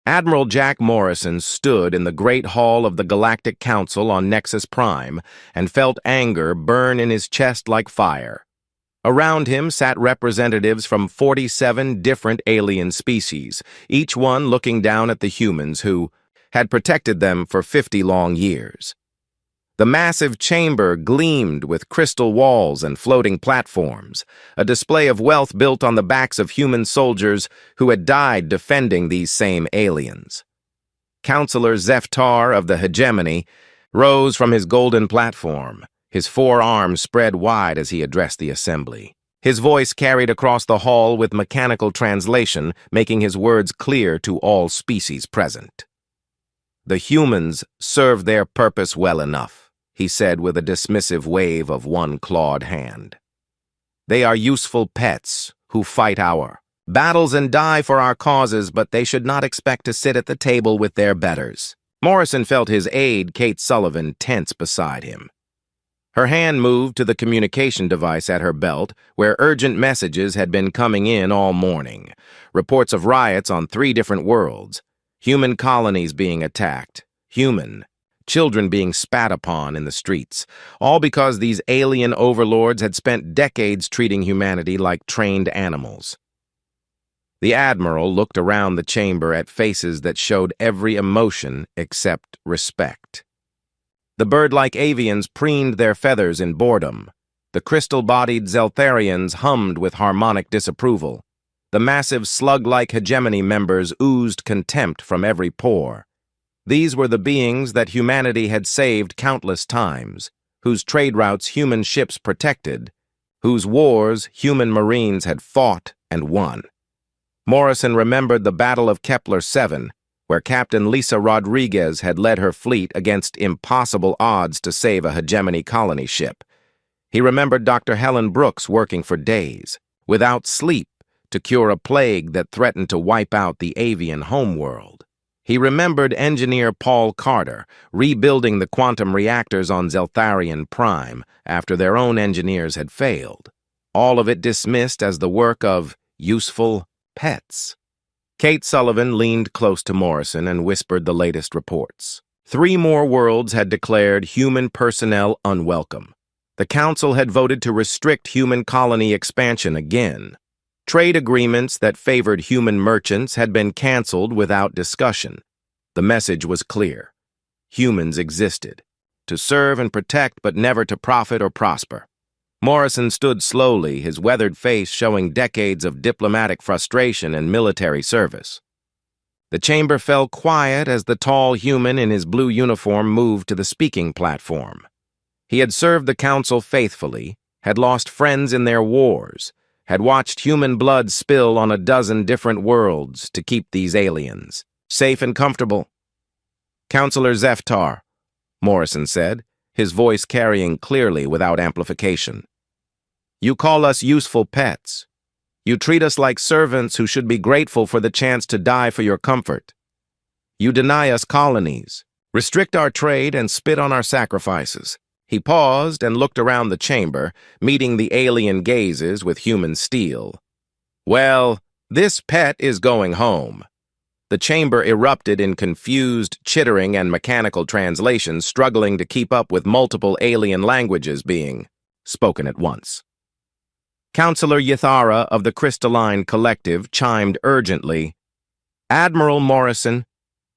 Admiral Jack Morrison stood in the Great Hall of the Galactic Council on Nexus Prime and felt anger burn in his chest like fire. Around him sat representatives from 47 different alien species, each one looking down at the humans who had protected them for 50 long years. The massive chamber gleamed with crystal walls and floating platforms, a display of wealth built on the backs of human soldiers who had died defending these same aliens. Counselor Zeftar of the Hegemony rose from his golden platform, his four arms spread wide as he addressed the assembly. His voice carried across the hall with mechanical translation, making his words clear to all species present. "The humans serve their purpose well enough," he said with a dismissive wave of one clawed hand. "They are useful pets who fight our battles and die for our causes, but they should not expect to sit at the table with their betters." Morrison felt his aide, Kate Sullivan, tense beside him. Her hand moved to the communication device at her belt, where urgent messages had been coming in all morning. Reports of riots on 3 different worlds, human colonies being attacked, children being spat upon in the streets, all because these alien overlords had spent decades treating humanity like trained animals. The Admiral looked around the chamber at faces that showed every emotion except respect. The bird-like avians preened their feathers in boredom. The crystal-bodied Zeltharians hummed with harmonic disapproval. The massive slug-like hegemony members oozed contempt from every pore. These were the beings that humanity had saved countless times, whose trade routes human ships protected, whose wars human marines had fought and won. Morrison remembered the Battle of Kepler 7, where Captain Lisa Rodriguez had led her fleet against impossible odds to save a hegemony colony ship. He remembered Dr. Helen Brooks working for days, without sleep, to cure a plague that threatened to wipe out the avian homeworld. He remembered engineer Paul Carter rebuilding the quantum reactors on Zeltharian Prime after their own engineers had failed, all of it dismissed as the work of useful pets. Kate Sullivan leaned close to Morrison and whispered the latest reports. 3 more worlds had declared human personnel unwelcome. The Council had voted to restrict human colony expansion again. Trade agreements that favored human merchants had been canceled without discussion. The message was clear. Humans existed, to serve and protect but never to profit or prosper. Morrison stood slowly, his weathered face showing decades of diplomatic frustration and military service. The chamber fell quiet as the tall human in his blue uniform moved to the speaking platform. He had served the Council faithfully, had lost friends in their wars, had watched human blood spill on a dozen different worlds to keep these aliens safe and comfortable. "Counselor Zeftar," Morrison said, his voice carrying clearly without amplification. "You call us useful pets. You treat us like servants who should be grateful for the chance to die for your comfort. You deny us colonies, restrict our trade, and spit on our sacrifices." He paused and looked around the chamber, meeting the alien gazes with human steel. "Well, this pet is going home." The chamber erupted in confused chittering and mechanical translations, struggling to keep up with multiple alien languages being spoken at once. Counselor Ythara of the Crystalline Collective chimed urgently. "Admiral Morrison,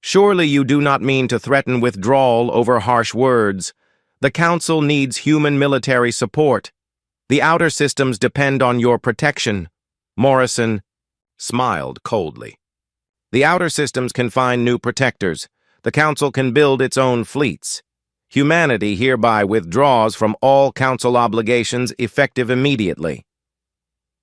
surely you do not mean to threaten withdrawal over harsh words. The Council needs human military support. The outer systems depend on your protection." Morrison smiled coldly. "The outer systems can find new protectors. The Council can build its own fleets. Humanity hereby withdraws from all Council obligations effective immediately."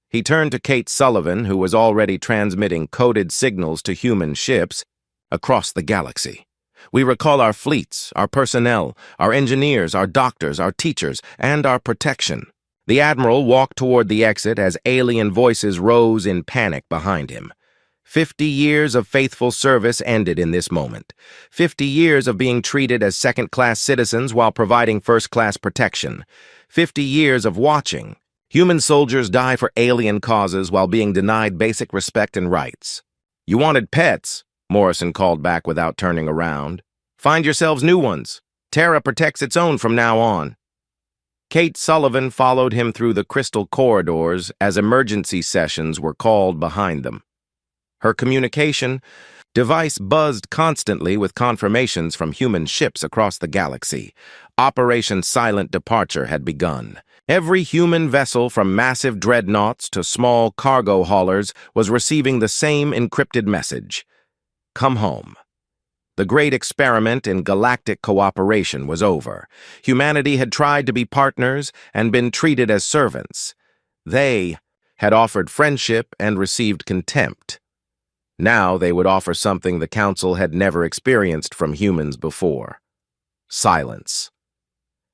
He turned to Kate Sullivan, who was already transmitting coded signals to human ships across the galaxy. "We recall our fleets, our personnel, our engineers, our doctors, our teachers, and our protection." The Admiral walked toward the exit as alien voices rose in panic behind him. 50 years of faithful service ended in this moment. 50 years of being treated as second-class citizens while providing first-class protection. 50 years of watching human soldiers die for alien causes while being denied basic respect and rights. "You wanted pets," Morrison called back without turning around. "Find yourselves new ones. Terra protects its own from now on." Kate Sullivan followed him through the crystal corridors as emergency sessions were called behind them. Her communication device buzzed constantly with confirmations from human ships across the galaxy. Operation Silent Departure had begun. Every human vessel from massive dreadnoughts to small cargo haulers was receiving the same encrypted message: "Come home." The great experiment in galactic cooperation was over. Humanity had tried to be partners and been treated as servants. They had offered friendship and received contempt. Now they would offer something the Council had never experienced from humans before: silence.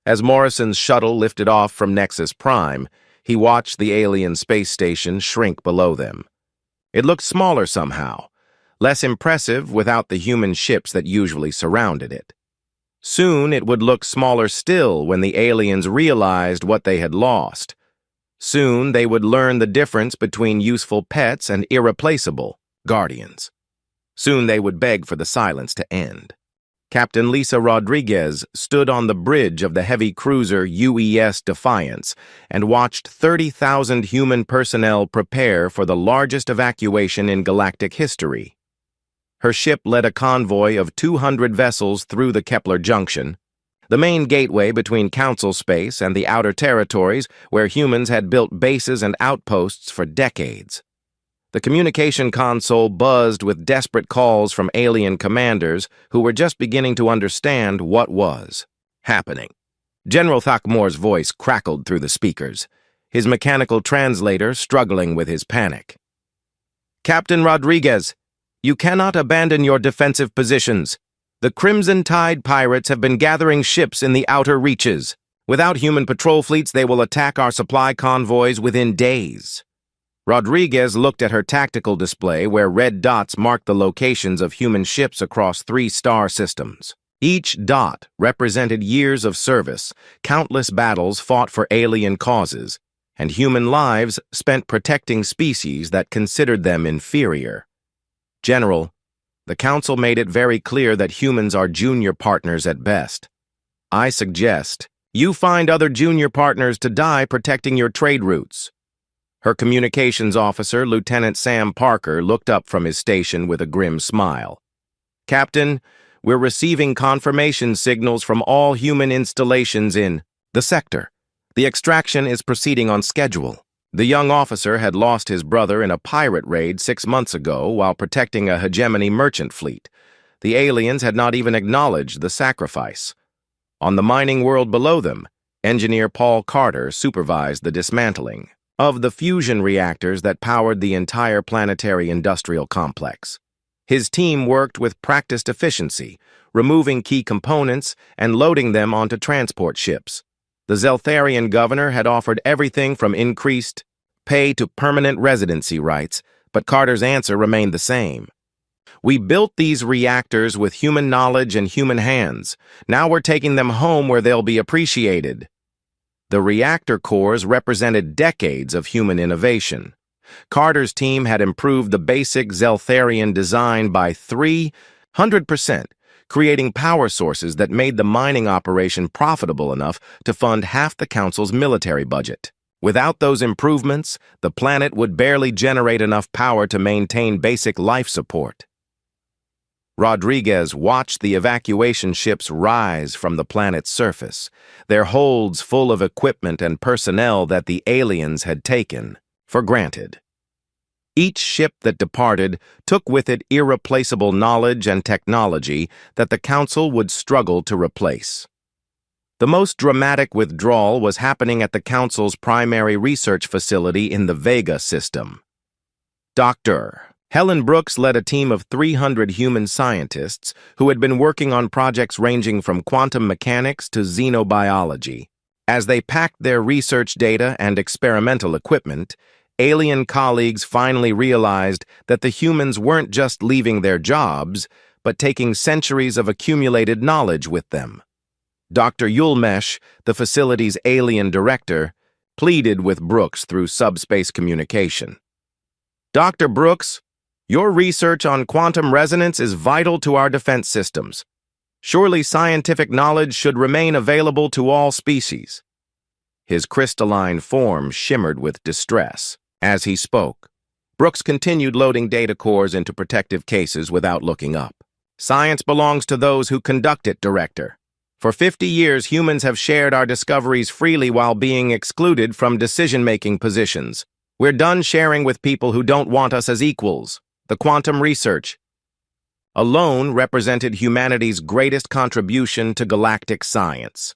As Morrison's shuttle lifted off from Nexus Prime, he watched the alien space station shrink below them. It looked smaller somehow, less impressive without the human ships that usually surrounded it. Soon it would look smaller still when the aliens realized what they had lost. Soon they would learn the difference between useful pets and irreplaceable guardians. Soon they would beg for the silence to end. Captain Lisa Rodriguez stood on the bridge of the heavy cruiser UES Defiance and watched 30,000 human personnel prepare for the largest evacuation in galactic history. Her ship led a convoy of 200 vessels through the Kepler Junction, the main gateway between Council space and the outer territories where humans had built bases and outposts for decades. The communication console buzzed with desperate calls from alien commanders who were just beginning to understand what was happening. General Thakmore's voice crackled through the speakers, his mechanical translator struggling with his panic. "Captain Rodriguez, you cannot abandon your defensive positions. The Crimson Tide pirates have been gathering ships in the outer reaches. Without human patrol fleets, they will attack our supply convoys within days." Rodriguez looked at her tactical display where red dots marked the locations of human ships across 3 star systems. Each dot represented years of service, countless battles fought for alien causes, and human lives spent protecting species that considered them inferior. "General, the Council made it very clear that humans are junior partners at best. I suggest you find other junior partners to die protecting your trade routes." Her communications officer, Lieutenant Sam Parker, looked up from his station with a grim smile. "Captain, we're receiving confirmation signals from all human installations in the sector. The extraction is proceeding on schedule." The young officer had lost his brother in a pirate raid 6 months ago while protecting a hegemony merchant fleet. The aliens had not even acknowledged the sacrifice. On the mining world below them, Engineer Paul Carter supervised the dismantling of the fusion reactors that powered the entire planetary industrial complex. His team worked with practiced efficiency, removing key components and loading them onto transport ships. The Zeltharian governor had offered everything from increased pay to permanent residency rights, but Carter's answer remained the same. "We built these reactors with human knowledge and human hands. Now we're taking them home where they'll be appreciated." The reactor cores represented decades of human innovation. Carter's team had improved the basic Zeltharian design by 300%, creating power sources that made the mining operation profitable enough to fund half the Council's military budget. Without those improvements, the planet would barely generate enough power to maintain basic life support. Rodriguez watched the evacuation ships rise from the planet's surface, their holds full of equipment and personnel that the aliens had taken for granted. Each ship that departed took with it irreplaceable knowledge and technology that the Council would struggle to replace. The most dramatic withdrawal was happening at the Council's primary research facility in the Vega system. Dr. Helen Brooks led a team of 300 human scientists who had been working on projects ranging from quantum mechanics to xenobiology. As they packed their research data and experimental equipment, alien colleagues finally realized that the humans weren't just leaving their jobs, but taking centuries of accumulated knowledge with them. Dr. Yulmesh, the facility's alien director, pleaded with Brooks through subspace communication. "Dr. Brooks, Your research on quantum resonance is vital to our defense systems. Surely scientific knowledge should remain available to all species." His crystalline form shimmered with distress. As he spoke, Brooks continued loading data cores into protective cases without looking up. "Science belongs to those who conduct it, Director. For 50 years, humans have shared our discoveries freely while being excluded from decision-making positions. We're done sharing with people who don't want us as equals. The quantum research alone represented humanity's greatest contribution to galactic science.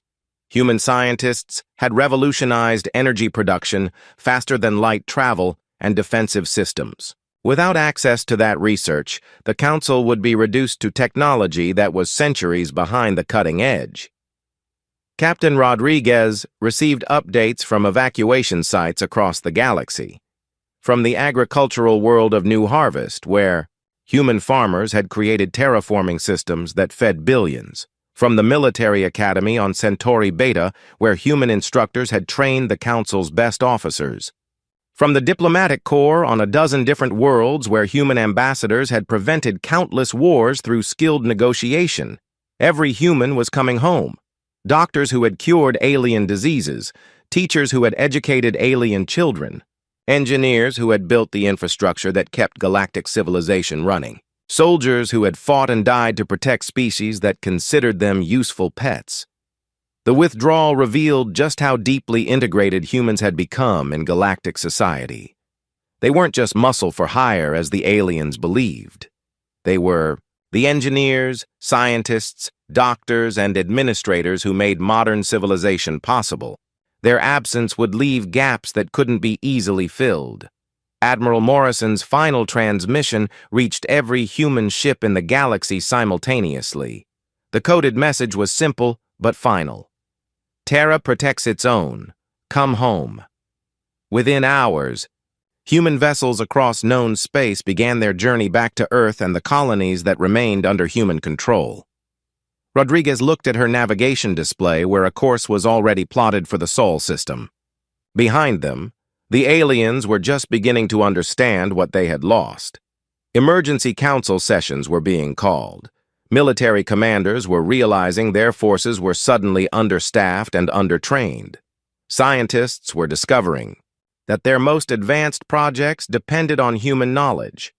Human scientists had revolutionized energy production, faster-than-light travel, and defensive systems. Without access to that research, the Council would be reduced to technology that was centuries behind the cutting edge. Captain Rodriguez received updates from evacuation sites across the galaxy. From the agricultural world of New Harvest, where human farmers had created terraforming systems that fed billions. From the military academy on Centauri Beta, where human instructors had trained the Council's best officers. From the diplomatic corps on a dozen different worlds where human ambassadors had prevented countless wars through skilled negotiation. Every human was coming home. Doctors who had cured alien diseases, teachers who had educated alien children, engineers who had built the infrastructure that kept galactic civilization running, soldiers who had fought and died to protect species that considered them useful pets. The withdrawal revealed just how deeply integrated humans had become in galactic society. They weren't just muscle for hire as the aliens believed. They were the engineers, scientists, doctors, and administrators who made modern civilization possible. Their absence would leave gaps that couldn't be easily filled. Admiral Morrison's final transmission reached every human ship in the galaxy simultaneously. The coded message was simple but final. Terra protects its own. Come home. Within hours, human vessels across known space began their journey back to Earth and the colonies that remained under human control. Rodriguez looked at her navigation display where a course was already plotted for the Sol system. Behind them, the aliens were just beginning to understand what they had lost. Emergency council sessions were being called. Military commanders were realizing their forces were suddenly understaffed and undertrained. Scientists were discovering that their most advanced projects depended on human knowledge.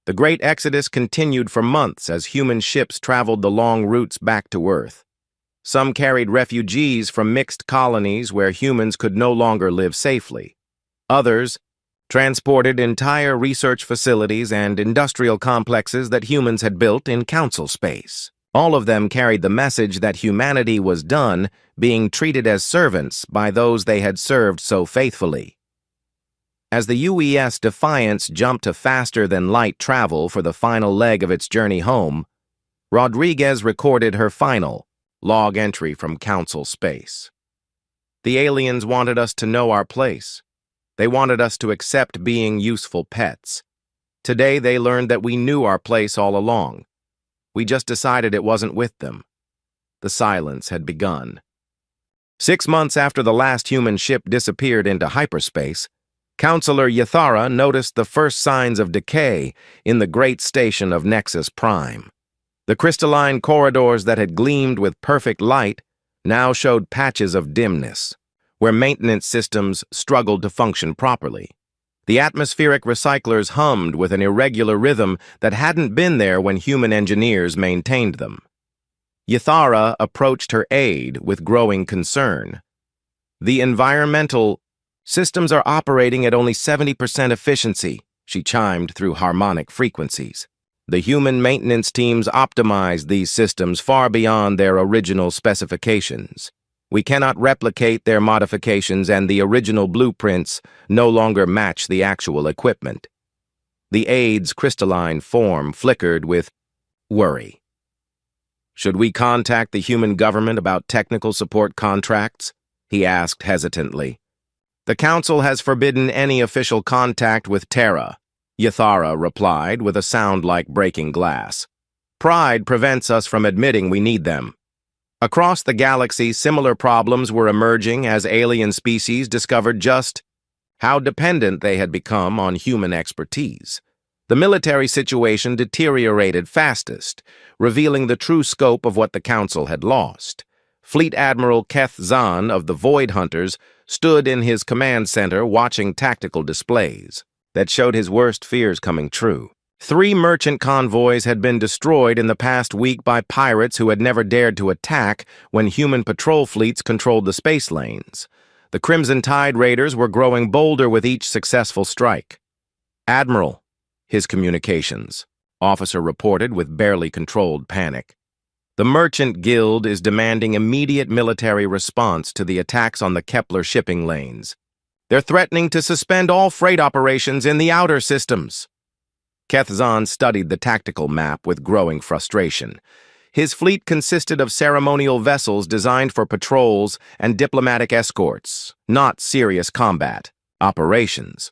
The Great Exodus continued for months as human ships traveled the long routes back to Earth. Some carried refugees from mixed colonies where humans could no longer live safely. Others transported entire research facilities and industrial complexes that humans had built in council space. All of them carried the message that humanity was done being treated as servants by those they had served so faithfully. As the UES Defiance jumped to faster-than-light travel for the final leg of its journey home, Rodriguez recorded her final log entry from council space. "The aliens wanted us to know our place. They wanted us to accept being useful pets. Today they learned that we knew our place all along. We just decided it wasn't with them." The silence had begun. 6 months after the last human ship disappeared into hyperspace, Counselor Yathara noticed the first signs of decay in the great station of Nexus Prime. The crystalline corridors that had gleamed with perfect light now showed patches of dimness, where maintenance systems struggled to function properly. The atmospheric recyclers hummed with an irregular rhythm that hadn't been there when human engineers maintained them. Yathara approached her aide with growing concern. "The environmental systems are operating at only 70% efficiency," she chimed through harmonic frequencies. "The human maintenance teams optimized these systems far beyond their original specifications. We cannot replicate their modifications, and the original blueprints no longer match the actual equipment." The aide's crystalline form flickered with worry. "Should we contact the human government about technical support contracts?" he asked hesitantly. "The Council has forbidden any official contact with Terra," Yathara replied with a sound like breaking glass. "Pride prevents us from admitting we need them." Across the galaxy, similar problems were emerging as alien species discovered just how dependent they had become on human expertise. The military situation deteriorated fastest, revealing the true scope of what the Council had lost. Fleet Admiral Keth Zahn of the Void Hunters stood in his command center watching tactical displays that showed his worst fears coming true. 3 merchant convoys had been destroyed in the past week by pirates who had never dared to attack when human patrol fleets controlled the space lanes. The Crimson Tide raiders were growing bolder with each successful strike. "Admiral," his communications officer reported with barely controlled panic. "The Merchant Guild is demanding immediate military response to the attacks on the Kepler shipping lanes. They're threatening to suspend all freight operations in the outer systems." Keth Zahn studied the tactical map with growing frustration. His fleet consisted of ceremonial vessels designed for patrols and diplomatic escorts, not serious combat operations.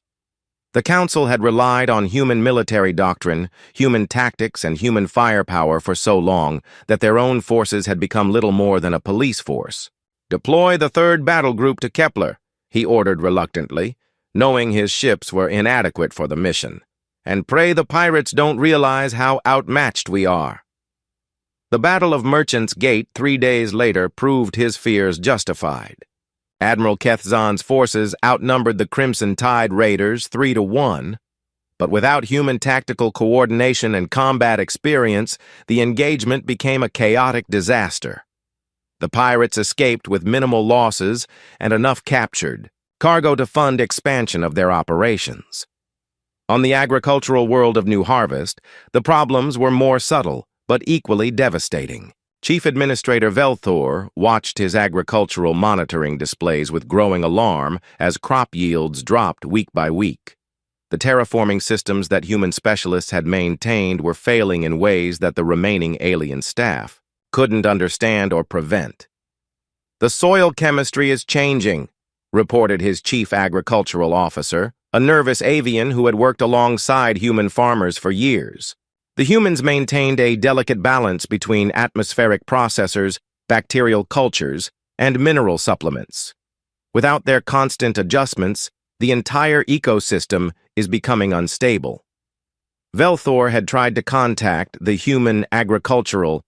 The Council had relied on human military doctrine, human tactics, and human firepower for so long that their own forces had become little more than a police force. "Deploy the 3rd Battle Group to Kepler," he ordered reluctantly, knowing his ships were inadequate for the mission. "And pray the pirates don't realize how outmatched we are." The Battle of Merchants Gate 3 days later proved his fears justified. Admiral Keth Zahn's forces outnumbered the Crimson Tide raiders 3-1, but without human tactical coordination and combat experience, the engagement became a chaotic disaster. The pirates escaped with minimal losses and enough captured cargo to fund expansion of their operations. On the agricultural world of New Harvest, the problems were more subtle, but equally devastating. Chief Administrator Velthor watched his agricultural monitoring displays with growing alarm as crop yields dropped week by week. The terraforming systems that human specialists had maintained were failing in ways that the remaining alien staff couldn't understand or prevent. "The soil chemistry is changing," reported his chief agricultural officer, a nervous avian who had worked alongside human farmers for years. The humans maintained a delicate balance between atmospheric processors, bacterial cultures, and mineral supplements. Without their constant adjustments, the entire ecosystem is becoming unstable. Velthor had tried to contact the Human Agricultural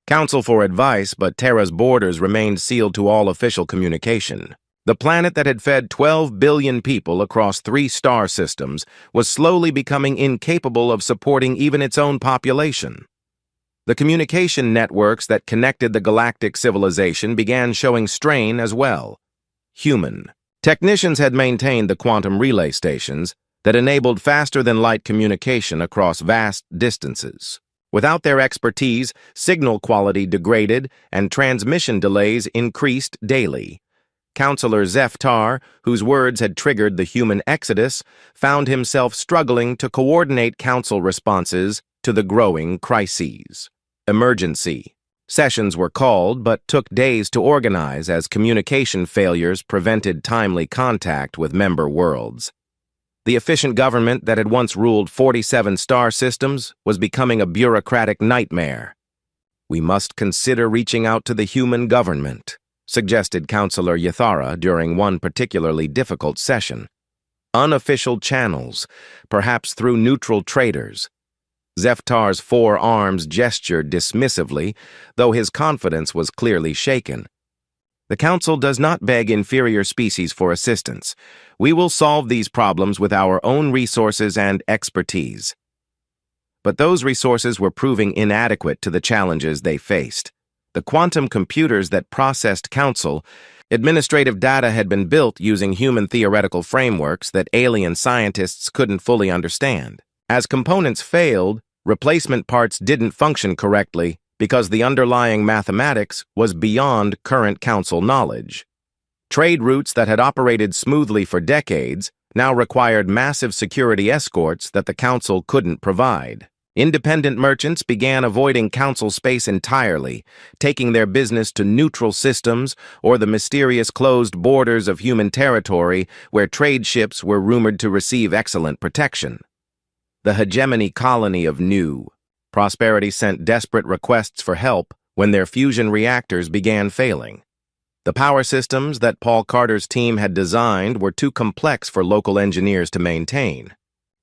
Council for advice, but Terra's borders remained sealed to all official communication. The planet that had fed 12 billion people across 3 star systems was slowly becoming incapable of supporting even its own population. The communication networks that connected the galactic civilization began showing strain as well. Human technicians had maintained the quantum relay stations that enabled faster-than-light communication across vast distances. Without their expertise, signal quality degraded and transmission delays increased daily. Counselor Zeftar, whose words had triggered the human exodus, found himself struggling to coordinate council responses to the growing crises. Emergency sessions were called, but took days to organize as communication failures prevented timely contact with member worlds. The efficient government that had once ruled 47 star systems was becoming a bureaucratic nightmare. "We must consider reaching out to the human government," suggested Counselor Yathara during one particularly difficult session. "Unofficial channels, perhaps through neutral traders." Zeftar's 4 arms gestured dismissively, though his confidence was clearly shaken. "The Council does not beg inferior species for assistance. We will solve these problems with our own resources and expertise." But those resources were proving inadequate to the challenges they faced. The quantum computers that processed Council administrative data had been built using human theoretical frameworks that alien scientists couldn't fully understand. As components failed, replacement parts didn't function correctly because the underlying mathematics was beyond current Council knowledge. Trade routes that had operated smoothly for decades now required massive security escorts that the Council couldn't provide. Independent merchants began avoiding Council space entirely, taking their business to neutral systems or the mysterious closed borders of human territory where trade ships were rumored to receive excellent protection. The hegemony colony of New Prosperity sent desperate requests for help when their fusion reactors began failing. The power systems that Paul Carter's team had designed were too complex for local engineers to maintain.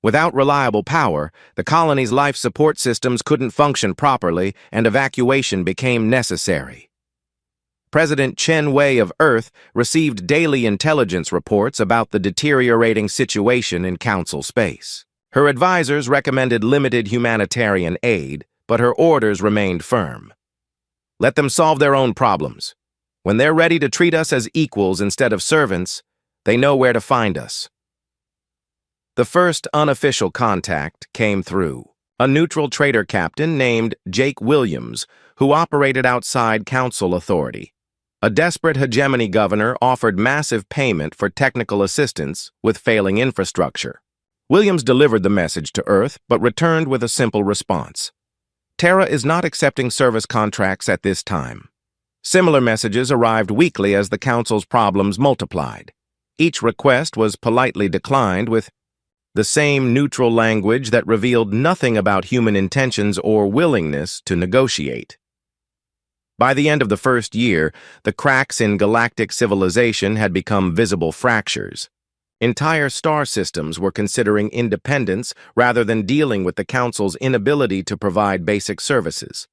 Without reliable power, the colony's life support systems couldn't function properly and evacuation became necessary. President Chen Wei of Earth received daily intelligence reports about the deteriorating situation in Council space. Her advisors recommended limited humanitarian aid, but her orders remained firm. Let them solve their own problems. When they're ready to treat us as equals instead of servants, they know where to find us. The first unofficial contact came through a neutral trader captain named Jake Williams, who operated outside Council authority. A desperate hegemony governor offered massive payment for technical assistance with failing infrastructure. Williams delivered the message to Earth, but returned with a simple response. Terra is not accepting service contracts at this time. Similar messages arrived weekly as the Council's problems multiplied. Each request was politely declined with the same neutral language that revealed nothing about human intentions or willingness to negotiate. By the end of the first year, the cracks in galactic civilization had become visible fractures. Entire star systems were considering independence rather than dealing with the Council's inability to provide basic services.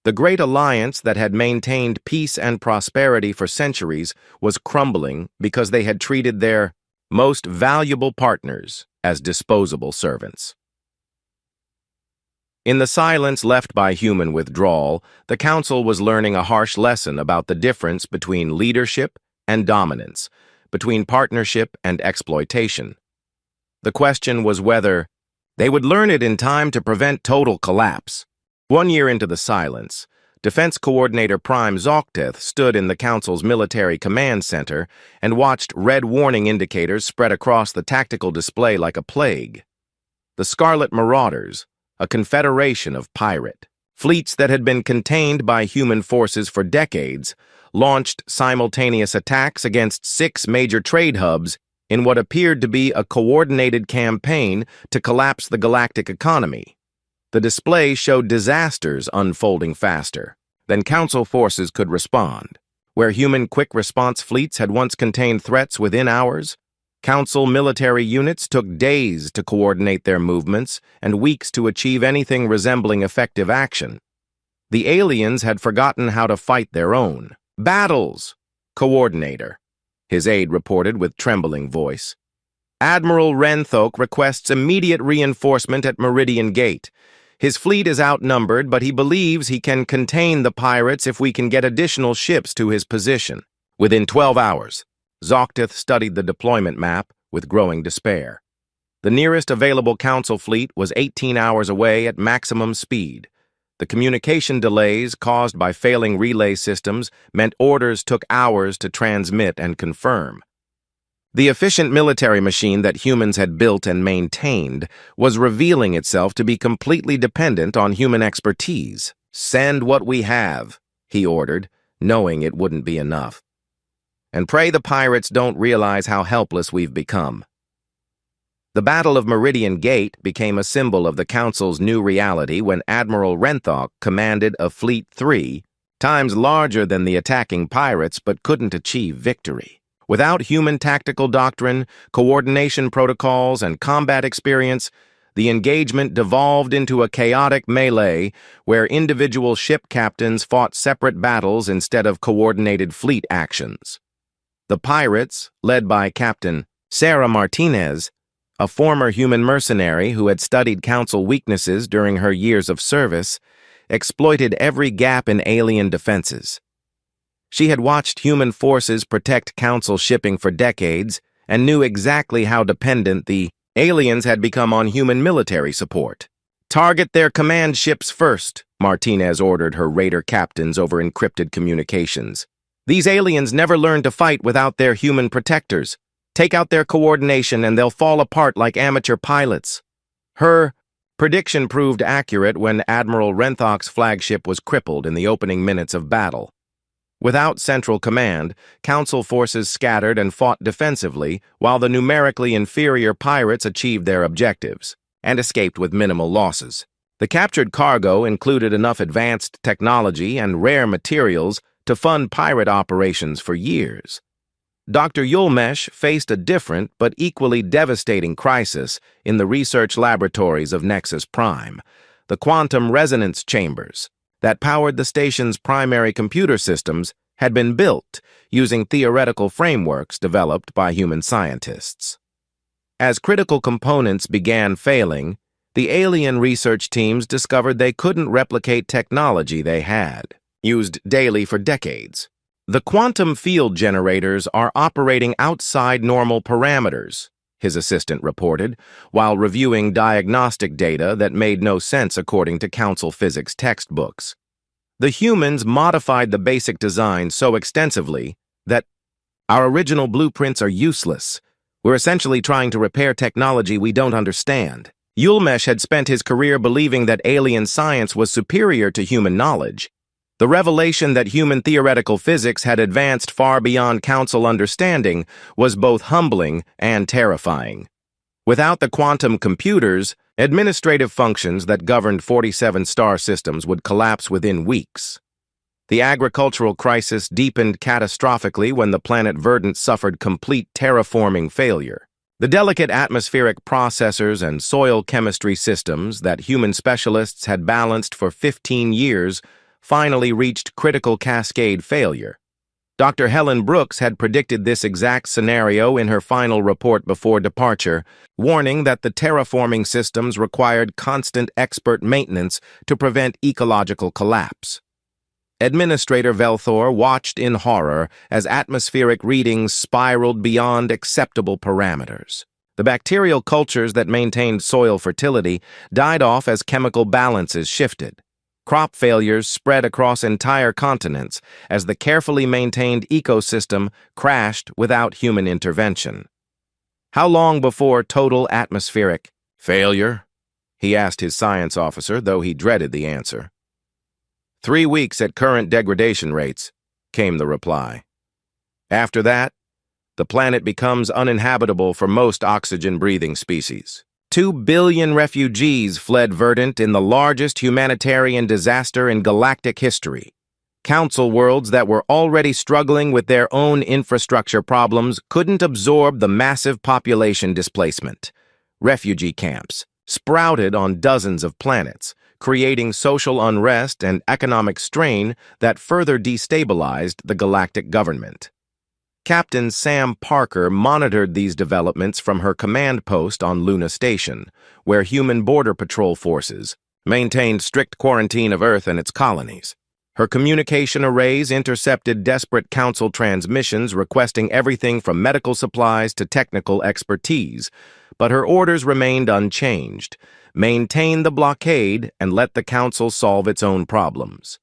The Great Alliance that had maintained peace and prosperity for centuries was crumbling because they had treated their most valuable partners as disposable servants. In the silence left by human withdrawal, the Council was learning a harsh lesson about the difference between leadership and dominance, between partnership and exploitation. The question was whether they would learn it in time to prevent total collapse. 1 year into the silence, Defense Coordinator Prime Zocteth stood in the Council's military command center and watched red warning indicators spread across the tactical display like a plague. The Scarlet Marauders, a confederation of pirate fleets that had been contained by human forces for decades, launched simultaneous attacks against 6 major trade hubs in what appeared to be a coordinated campaign to collapse the galactic economy. The display showed disasters unfolding faster than Council forces could respond. Where human quick-response fleets had once contained threats within hours, Council military units took days to coordinate their movements and weeks to achieve anything resembling effective action. The aliens had forgotten how to fight their own battles. Coordinator, his aide reported with trembling voice. Admiral Renthok requests immediate reinforcement at Meridian Gate. His fleet is outnumbered, but he believes he can contain the pirates if we can get additional ships to his position. Within 12 hours, Zocteth studied the deployment map with growing despair. The nearest available Council fleet was 18 hours away at maximum speed. The communication delays caused by failing relay systems meant orders took hours to transmit and confirm. The efficient military machine that humans had built and maintained was revealing itself to be completely dependent on human expertise. "Send what we have," he ordered, knowing it wouldn't be enough. "And pray the pirates don't realize how helpless we've become." The Battle of Meridian Gate became a symbol of the Council's new reality when Admiral Renthok commanded a fleet 3 times larger than the attacking pirates but couldn't achieve victory. Without human tactical doctrine, coordination protocols, and combat experience, the engagement devolved into a chaotic melee where individual ship captains fought separate battles instead of coordinated fleet actions. The pirates, led by Captain Sarah Martinez, a former human mercenary who had studied Council weaknesses during her years of service, exploited every gap in alien defenses. She had watched human forces protect Council shipping for decades and knew exactly how dependent the aliens had become on human military support. "Target their command ships first," Martinez ordered her raider captains over encrypted communications. "These aliens never learned to fight without their human protectors. Take out their coordination and they'll fall apart like amateur pilots." Her prediction proved accurate when Admiral Renthok's flagship was crippled in the opening minutes of battle. Without central command, Council forces scattered and fought defensively, while the numerically inferior pirates achieved their objectives and escaped with minimal losses. The captured cargo included enough advanced technology and rare materials to fund pirate operations for years. Dr. Yulmesh faced a different but equally devastating crisis in the research laboratories of Nexus Prime, the quantum resonance chambers that powered the station's primary computer systems had been built using theoretical frameworks developed by human scientists. As critical components began failing, the alien research teams discovered they couldn't replicate technology they had used daily for decades. The quantum field generators are operating outside normal parameters, his assistant reported, while reviewing diagnostic data that made no sense according to Council physics textbooks. The humans modified the basic design so extensively that our original blueprints are useless. We're essentially trying to repair technology we don't understand. Yulmesh had spent his career believing that alien science was superior to human knowledge. The revelation that human theoretical physics had advanced far beyond Council understanding was both humbling and terrifying. Without the quantum computers, administrative functions that governed 47 star systems would collapse within weeks. The agricultural crisis deepened catastrophically when the planet Verdant suffered complete terraforming failure. The delicate atmospheric processors and soil chemistry systems that human specialists had balanced for 15 years finally reached critical cascade failure. Dr. Helen Brooks had predicted this exact scenario in her final report before departure, warning that the terraforming systems required constant expert maintenance to prevent ecological collapse. Administrator Velthor watched in horror as atmospheric readings spiraled beyond acceptable parameters. The bacterial cultures that maintained soil fertility died off as chemical balances shifted. Crop failures spread across entire continents as the carefully maintained ecosystem crashed without human intervention. How long before total atmospheric failure? He asked his science officer, though he dreaded the answer. 3 weeks at current degradation rates, came the reply. After that, the planet becomes uninhabitable for most oxygen-breathing species. 2 billion refugees fled Verdant in the largest humanitarian disaster in galactic history. Council worlds that were already struggling with their own infrastructure problems couldn't absorb the massive population displacement. Refugee camps sprouted on dozens of planets, creating social unrest and economic strain that further destabilized the galactic government. Captain Sam Parker monitored these developments from her command post on Luna Station, where human border patrol forces maintained strict quarantine of Earth and its colonies. Her communication arrays intercepted desperate Council transmissions requesting everything from medical supplies to technical expertise, but her orders remained unchanged: maintain the blockade and let the Council solve its own problems.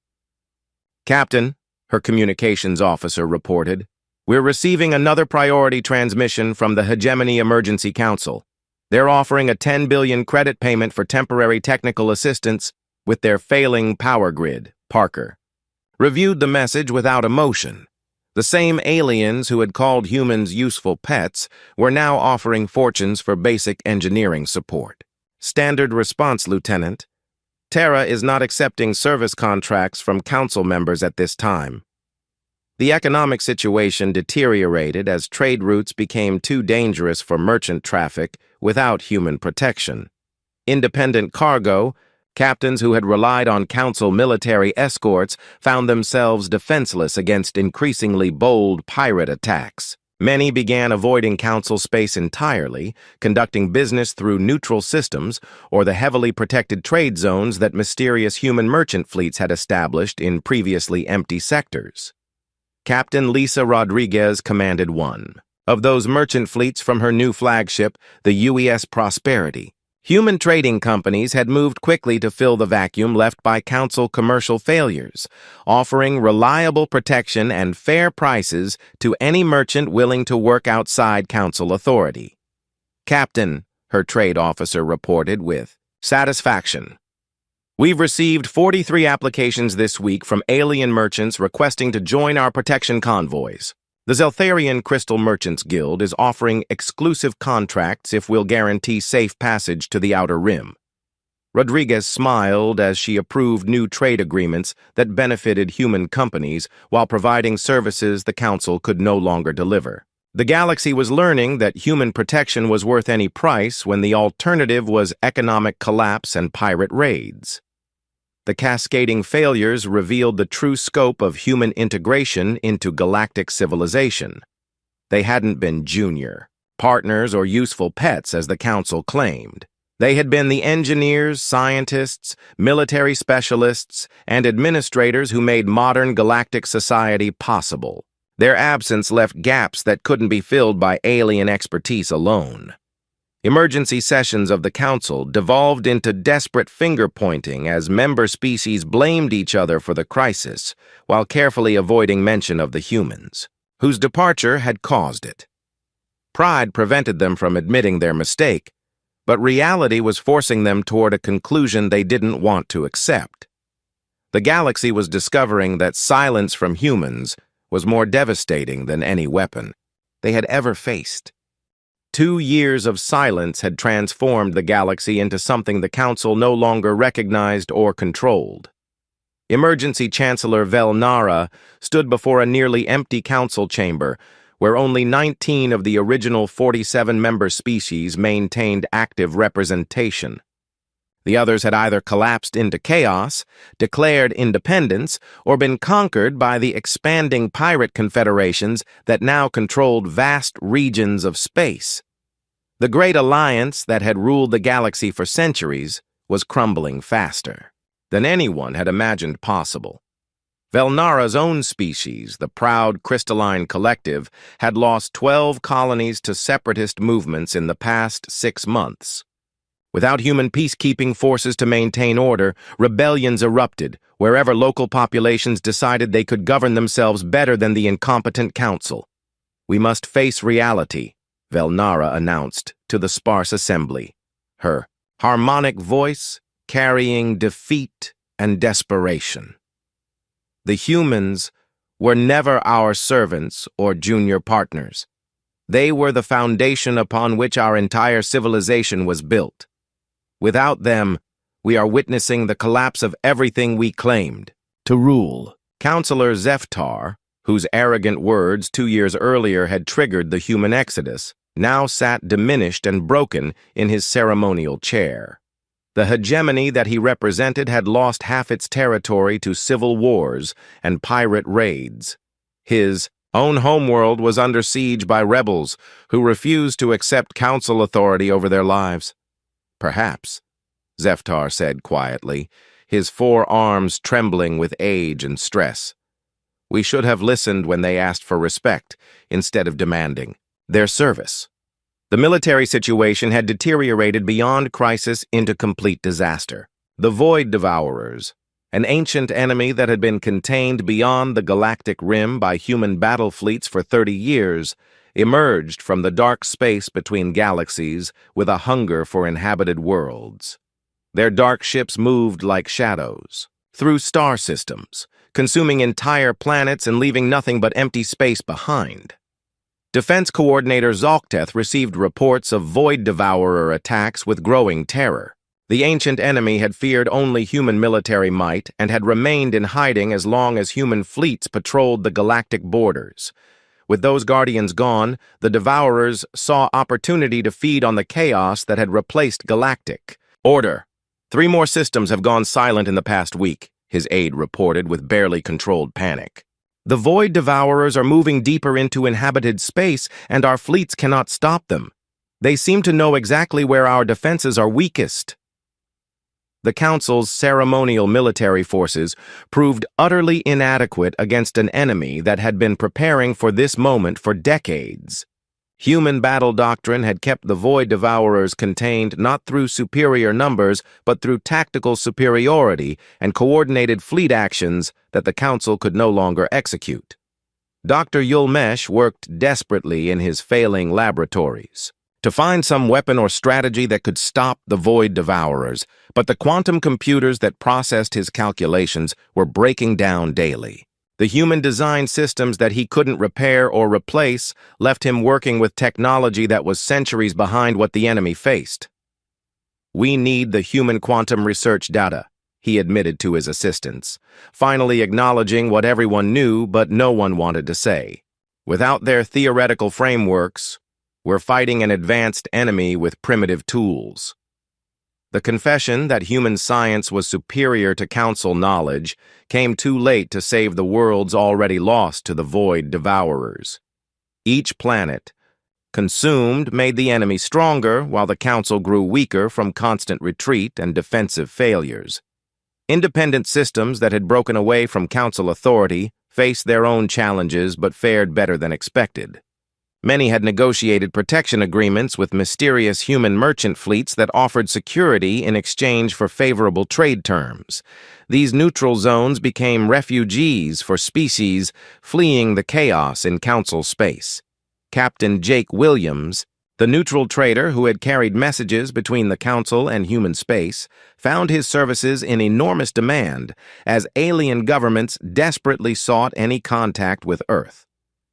Captain, her communications officer reported, we're receiving another priority transmission from the Hegemony Emergency Council. They're offering a 10 billion credit payment for temporary technical assistance with their failing power grid. Parker reviewed the message without emotion. The same aliens who had called humans useful pets were now offering fortunes for basic engineering support. Standard response, Lieutenant. Terra is not accepting service contracts from Council members at this time. The economic situation deteriorated as trade routes became too dangerous for merchant traffic without human protection. Independent cargo, captains who had relied on Council military escorts found themselves defenseless against increasingly bold pirate attacks. Many began avoiding Council space entirely, conducting business through neutral systems or the heavily protected trade zones that mysterious human merchant fleets had established in previously empty sectors. Captain Lisa Rodriguez commanded one of those merchant fleets from her new flagship, the UES Prosperity. Human trading companies had moved quickly to fill the vacuum left by Council commercial failures, offering reliable protection and fair prices to any merchant willing to work outside Council authority. Captain, her trade officer reported with satisfaction. We've received 43 applications this week from alien merchants requesting to join our protection convoys. The Zeltharian Crystal Merchants Guild is offering exclusive contracts if we'll guarantee safe passage to the Outer Rim. Rodriguez smiled as she approved new trade agreements that benefited human companies while providing services the Council could no longer deliver. The galaxy was learning that human protection was worth any price when the alternative was economic collapse and pirate raids. The cascading failures revealed the true scope of human integration into galactic civilization. They hadn't been junior partners or useful pets, as the Council claimed. They had been the engineers, scientists, military specialists, and administrators who made modern galactic society possible. Their absence left gaps that couldn't be filled by alien expertise alone. Emergency sessions of the Council devolved into desperate finger-pointing as member species blamed each other for the crisis, while carefully avoiding mention of the humans, whose departure had caused it. Pride prevented them from admitting their mistake, but reality was forcing them toward a conclusion they didn't want to accept. The galaxy was discovering that silence from humans was more devastating than any weapon they had ever faced. 2 years of silence had transformed the galaxy into something the Council no longer recognized or controlled. Emergency Chancellor Velnara stood before a nearly empty council chamber, where only 19 of the original 47 member species maintained active representation. The others had either collapsed into chaos, declared independence, or been conquered by the expanding pirate confederations that now controlled vast regions of space. The Great Alliance that had ruled the galaxy for centuries was crumbling faster than anyone had imagined possible. Velnara's own species, the proud crystalline collective, had lost 12 colonies to separatist movements in the past 6 months. Without human peacekeeping forces to maintain order, rebellions erupted wherever local populations decided they could govern themselves better than the incompetent council. "We must face reality," Velnara announced to the sparse assembly, her harmonic voice carrying defeat and desperation. The humans were never our servants or junior partners. They were the foundation upon which our entire civilization was built. Without them, we are witnessing the collapse of everything we claimed to rule. Councillor Zeftar, whose arrogant words 2 years earlier had triggered the human exodus, now sat diminished and broken in his ceremonial chair. The hegemony that he represented had lost half its territory to civil wars and pirate raids. His own homeworld was under siege by rebels who refused to accept council authority over their lives. "Perhaps," Zeftar said quietly, his forearms trembling with age and stress. "We should have listened when they asked for respect instead of demanding their service." The military situation had deteriorated beyond crisis into complete disaster. The Void Devourers, an ancient enemy that had been contained beyond the galactic rim by human battle fleets for 30 years, emerged from the dark space between galaxies with a hunger for inhabited worlds. Their dark ships moved like shadows through star systems, consuming entire planets and leaving nothing but empty space behind. Defense Coordinator Zolkteth received reports of Void Devourer attacks with growing terror. The ancient enemy had feared only human military might and had remained in hiding as long as human fleets patrolled the galactic borders. With those guardians gone, the Devourers saw opportunity to feed on the chaos that had replaced galactic. "Order! 3 more systems have gone silent in the past week," his aide reported with barely controlled panic. "The Void Devourers are moving deeper into inhabited space, and our fleets cannot stop them. They seem to know exactly where our defenses are weakest." The Council's ceremonial military forces proved utterly inadequate against an enemy that had been preparing for this moment for decades. Human battle doctrine had kept the Void Devourers contained not through superior numbers, but through tactical superiority and coordinated fleet actions that the Council could no longer execute. Dr. Yulmesh worked desperately in his failing laboratories to find some weapon or strategy that could stop the Void Devourers, but the quantum computers that processed his calculations were breaking down daily. The human-designed systems that he couldn't repair or replace left him working with technology that was centuries behind what the enemy faced. "We need the human quantum research data," he admitted to his assistants, finally acknowledging what everyone knew but no one wanted to say. Without their theoretical frameworks, we're fighting an advanced enemy with primitive tools. The confession that human science was superior to council knowledge came too late to save the worlds already lost to the void devourers. Each planet, consumed, made the enemy stronger, while the council grew weaker from constant retreat and defensive failures. Independent systems that had broken away from council authority faced their own challenges but fared better than expected. Many had negotiated protection agreements with mysterious human merchant fleets that offered security in exchange for favorable trade terms. These neutral zones became refugees for species fleeing the chaos in council space. Captain Jake Williams, the neutral trader who had carried messages between the council and human space, found his services in enormous demand as alien governments desperately sought any contact with Earth.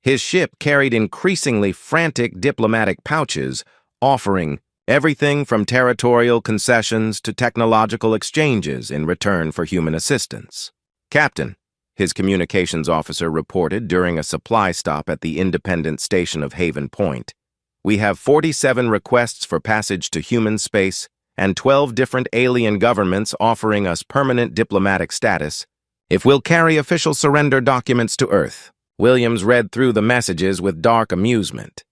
His ship carried increasingly frantic diplomatic pouches, offering everything from territorial concessions to technological exchanges in return for human assistance. "Captain," his communications officer reported during a supply stop at the independent station of Haven Point, "we have 47 requests for passage to human space and 12 different alien governments offering us permanent diplomatic status if we'll carry official surrender documents to Earth." Williams read through the messages with dark amusement.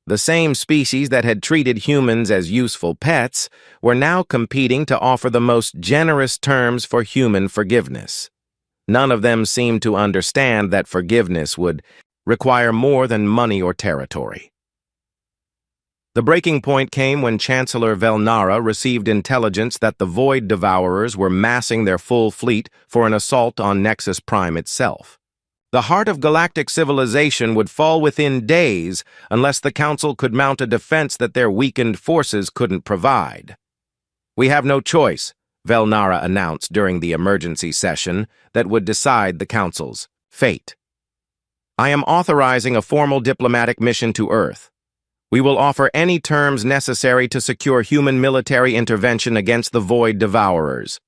The same species that had treated humans as useful pets were now competing to offer the most generous terms for human forgiveness. None of them seemed to understand that forgiveness would require more than money or territory. The breaking point came when Chancellor Velnara received intelligence that the Void Devourers were massing their full fleet for an assault on Nexus Prime itself. The heart of galactic civilization would fall within days unless the Council could mount a defense that their weakened forces couldn't provide. "We have no choice," Velnara announced during the emergency session that would decide the Council's fate. "I am authorizing a formal diplomatic mission to Earth. We will offer any terms necessary to secure human military intervention against the Void Devourers."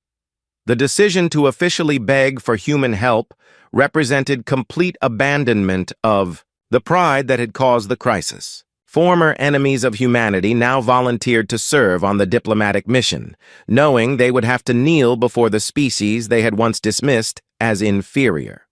The decision to officially beg for human help represented complete abandonment of the pride that had caused the crisis. Former enemies of humanity now volunteered to serve on the diplomatic mission, knowing they would have to kneel before the species they had once dismissed as inferior.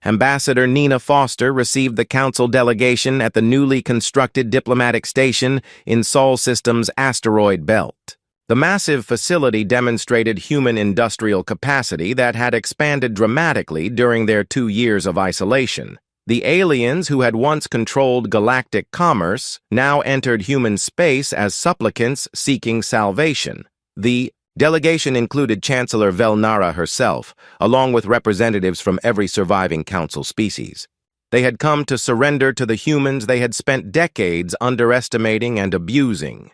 Ambassador Nina Foster received the Council delegation at the newly constructed diplomatic station in Sol System's asteroid belt. The massive facility demonstrated human industrial capacity that had expanded dramatically during their 2 years of isolation. The aliens who had once controlled galactic commerce now entered human space as supplicants seeking salvation. The delegation included Chancellor Velnara herself, along with representatives from every surviving Council species. They had come to surrender to the humans they had spent decades underestimating and abusing.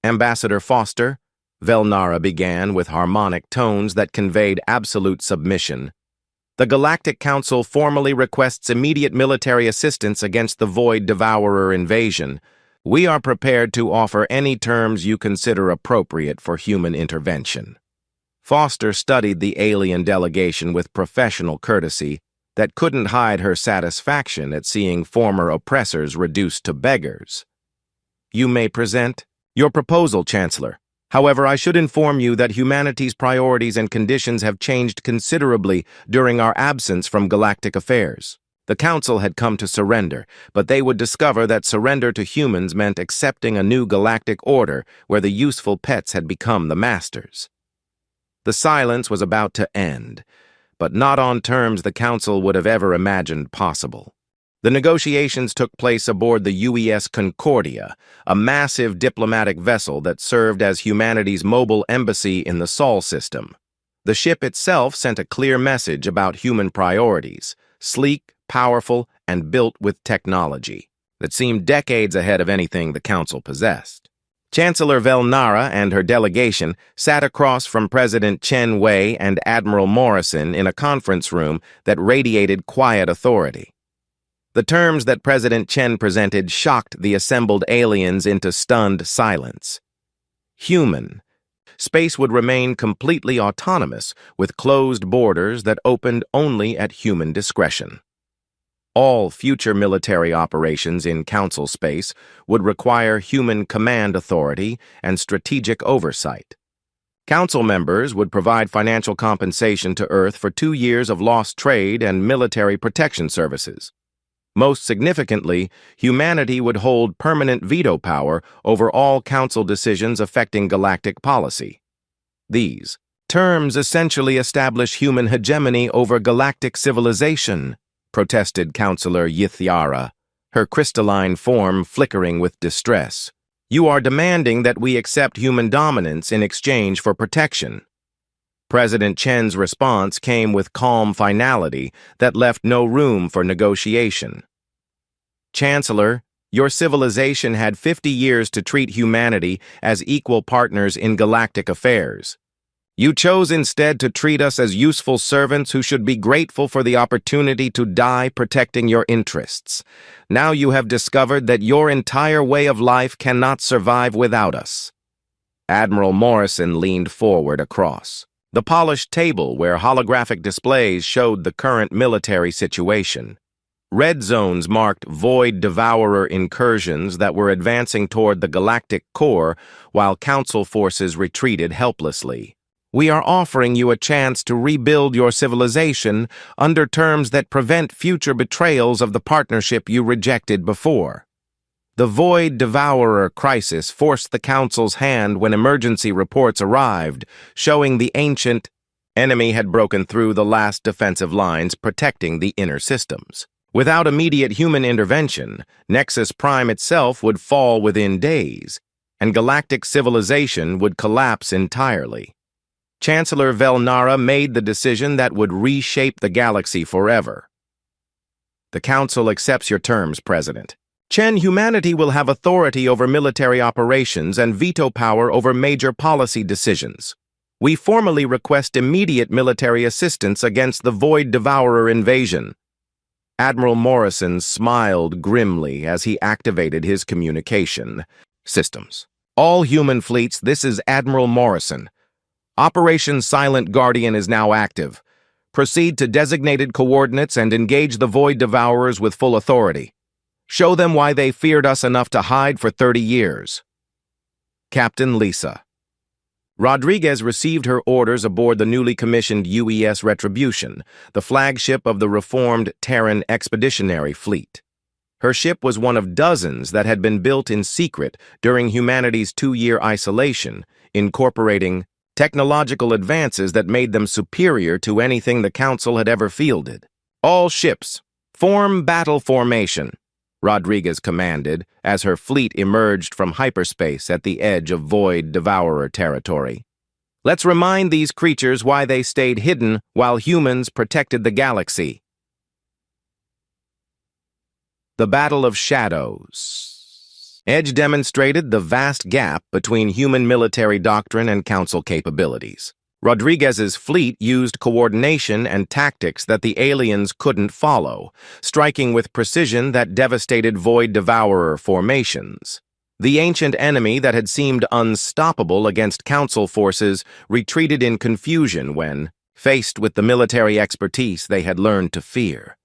"Ambassador Foster," Velnara began with harmonic tones that conveyed absolute submission, "the Galactic Council formally requests immediate military assistance against the Void Devourer invasion. We are prepared to offer any terms you consider appropriate for human intervention." Foster studied the alien delegation with professional courtesy that couldn't hide her satisfaction at seeing former oppressors reduced to beggars. "You may present your proposal, Chancellor. However, I should inform you that humanity's priorities and conditions have changed considerably during our absence from galactic affairs. The Council had come to surrender, but they would discover that surrender to humans meant accepting a new galactic order where the useful pets had become the masters." The silence was about to end, but not on terms the Council would have ever imagined possible. The negotiations took place aboard the UES Concordia, a massive diplomatic vessel that served as humanity's mobile embassy in the Sol system. The ship itself sent a clear message about human priorities: sleek, powerful, and built with technology that seemed decades ahead of anything the Council possessed. Chancellor Velnara and her delegation sat across from President Chen Wei and Admiral Morrison in a conference room that radiated quiet authority. The terms that President Chen presented shocked the assembled aliens into stunned silence. Human. Space would remain completely autonomous, with closed borders that opened only at human discretion. All future military operations in Council space would require human command authority and strategic oversight. Council members would provide financial compensation to Earth for 2 years of lost trade and military protection services. Most significantly, humanity would hold permanent veto power over all Council decisions affecting galactic policy. These terms essentially establish human hegemony over galactic civilization, protested Councillor Yithiara, her crystalline form flickering with distress. You are demanding that we accept human dominance in exchange for protection. President Chen's response came with calm finality that left no room for negotiation. Chancellor, your civilization had 50 years to treat humanity as equal partners in galactic affairs. You chose instead to treat us as useful servants who should be grateful for the opportunity to die protecting your interests. Now you have discovered that your entire way of life cannot survive without us. Admiral Morrison leaned forward across the polished table where holographic displays showed the current military situation. Red zones marked void devourer incursions that were advancing toward the galactic core while Council forces retreated helplessly. We are offering you a chance to rebuild your civilization under terms that prevent future betrayals of the partnership you rejected before. The Void Devourer crisis forced the Council's hand when emergency reports arrived, showing the ancient enemy had broken through the last defensive lines protecting the inner systems. Without immediate human intervention, Nexus Prime itself would fall within days, and galactic civilization would collapse entirely. Chancellor Velnara made the decision that would reshape the galaxy forever. The Council accepts your terms, President. Chen, humanity will have authority over military operations and veto power over major policy decisions. We formally request immediate military assistance against the Void Devourer invasion. Admiral Morrison smiled grimly as he activated his communication systems. All human fleets, this is Admiral Morrison. Operation Silent Guardian is now active. Proceed to designated coordinates and engage the Void Devourers with full authority. Show them why they feared us enough to hide for 30 years. Captain Lisa. Rodriguez received her orders aboard the newly commissioned UES Retribution, the flagship of the reformed Terran Expeditionary Fleet. Her ship was one of dozens that had been built in secret during humanity's 2-year isolation, incorporating technological advances that made them superior to anything the Council had ever fielded. All ships, form battle formation, Rodriguez commanded as her fleet emerged from hyperspace at the edge of Void Devourer territory. Let's remind these creatures why they stayed hidden while humans protected the galaxy. The Battle of Shadows. Edge demonstrated the vast gap between human military doctrine and Council capabilities. Rodriguez's fleet used coordination and tactics that the aliens couldn't follow, striking with precision that devastated Void Devourer formations. The ancient enemy that had seemed unstoppable against Council forces retreated in confusion when, faced with the military expertise they had learned to fear.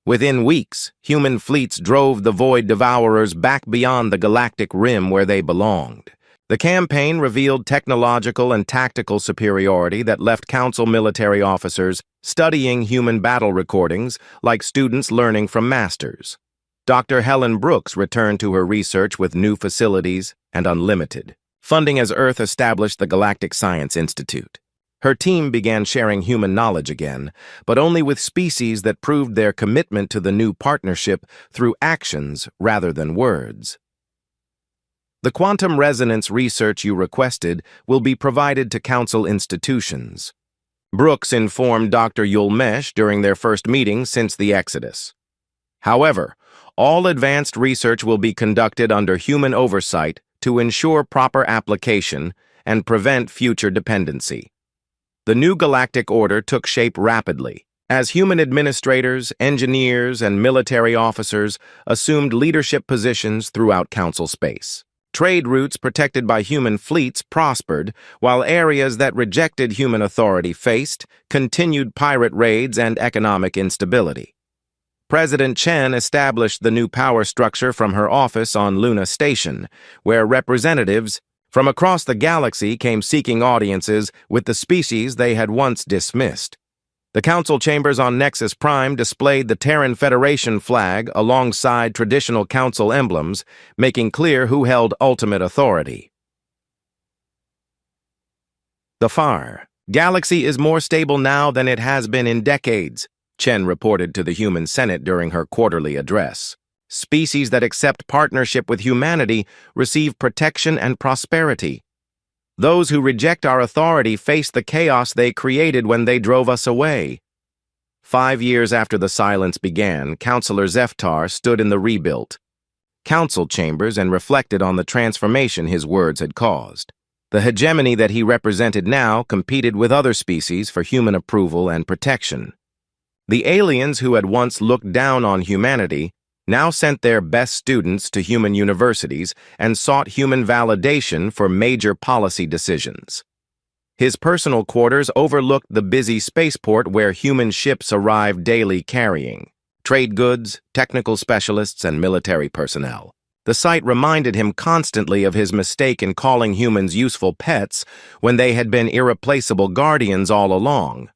Within weeks, human fleets drove the Void Devourers back beyond the galactic rim where they belonged. The campaign revealed technological and tactical superiority that left Council military officers studying human battle recordings like students learning from masters. Dr. Helen Brooks returned to her research with new facilities and unlimited funding as Earth established the Galactic Science Institute. Her team began sharing human knowledge again, but only with species that proved their commitment to the new partnership through actions rather than words. The quantum resonance research you requested will be provided to Council institutions. Brooks informed Dr. Yulmesh during their first meeting since the Exodus. However, all advanced research will be conducted under human oversight to ensure proper application and prevent future dependency. The new galactic order took shape rapidly, as human administrators, engineers, and military officers assumed leadership positions throughout Council space. Trade routes protected by human fleets prospered, while areas that rejected human authority faced continued pirate raids and economic instability. President Chen established the new power structure from her office on Luna Station, where representatives from across the galaxy came seeking audiences with the species they had once dismissed. The council chambers on Nexus Prime displayed the Terran Federation flag alongside traditional council emblems, making clear who held ultimate authority. The far galaxy is more stable now than it has been in decades, Chen reported to the Human Senate during her quarterly address. Species that accept partnership with humanity receive protection and prosperity. Those who reject our authority face the chaos they created when they drove us away. 5 years after the silence began, Councillor Zeftar stood in the rebuilt council chambers and reflected on the transformation his words had caused. The hegemony that he represented now competed with other species for human approval and protection. The aliens who had once looked down on humanity now sent their best students to human universities and sought human validation for major policy decisions. His personal quarters overlooked the busy spaceport where human ships arrived daily carrying trade goods, technical specialists, and military personnel. The sight reminded him constantly of his mistake in calling humans useful pets when they had been irreplaceable guardians all along.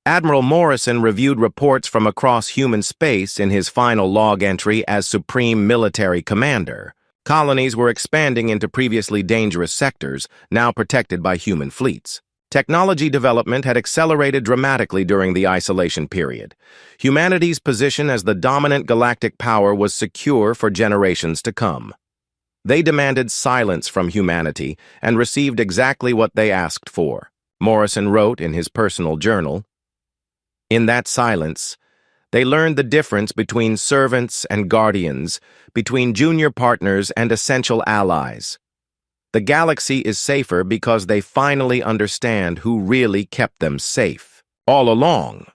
Admiral Morrison reviewed reports from across human space in his final log entry as Supreme Military Commander. Colonies were expanding into previously dangerous sectors, now protected by human fleets. Technology development had accelerated dramatically during the isolation period. Humanity's position as the dominant galactic power was secure for generations to come. They demanded silence from humanity and received exactly what they asked for. Morrison wrote in his personal journal, "In that silence, they learned the difference between servants and guardians, between junior partners and essential allies. The galaxy is safer because they finally understand who really kept them safe. All along,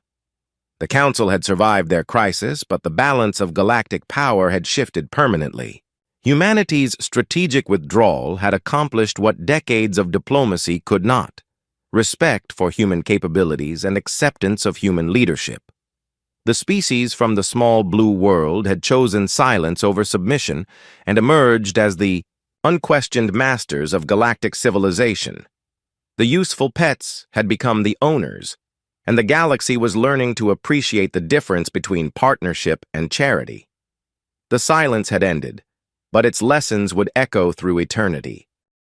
the Council had survived their crisis, but the balance of galactic power had shifted permanently. Humanity's strategic withdrawal had accomplished what decades of diplomacy could not: respect for human capabilities and acceptance of human leadership. The species from the small blue world had chosen silence over submission and emerged as the unquestioned masters of galactic civilization. The useful pets had become the owners, and the galaxy was learning to appreciate the difference between partnership and charity. The silence had ended, but its lessons would echo through eternity.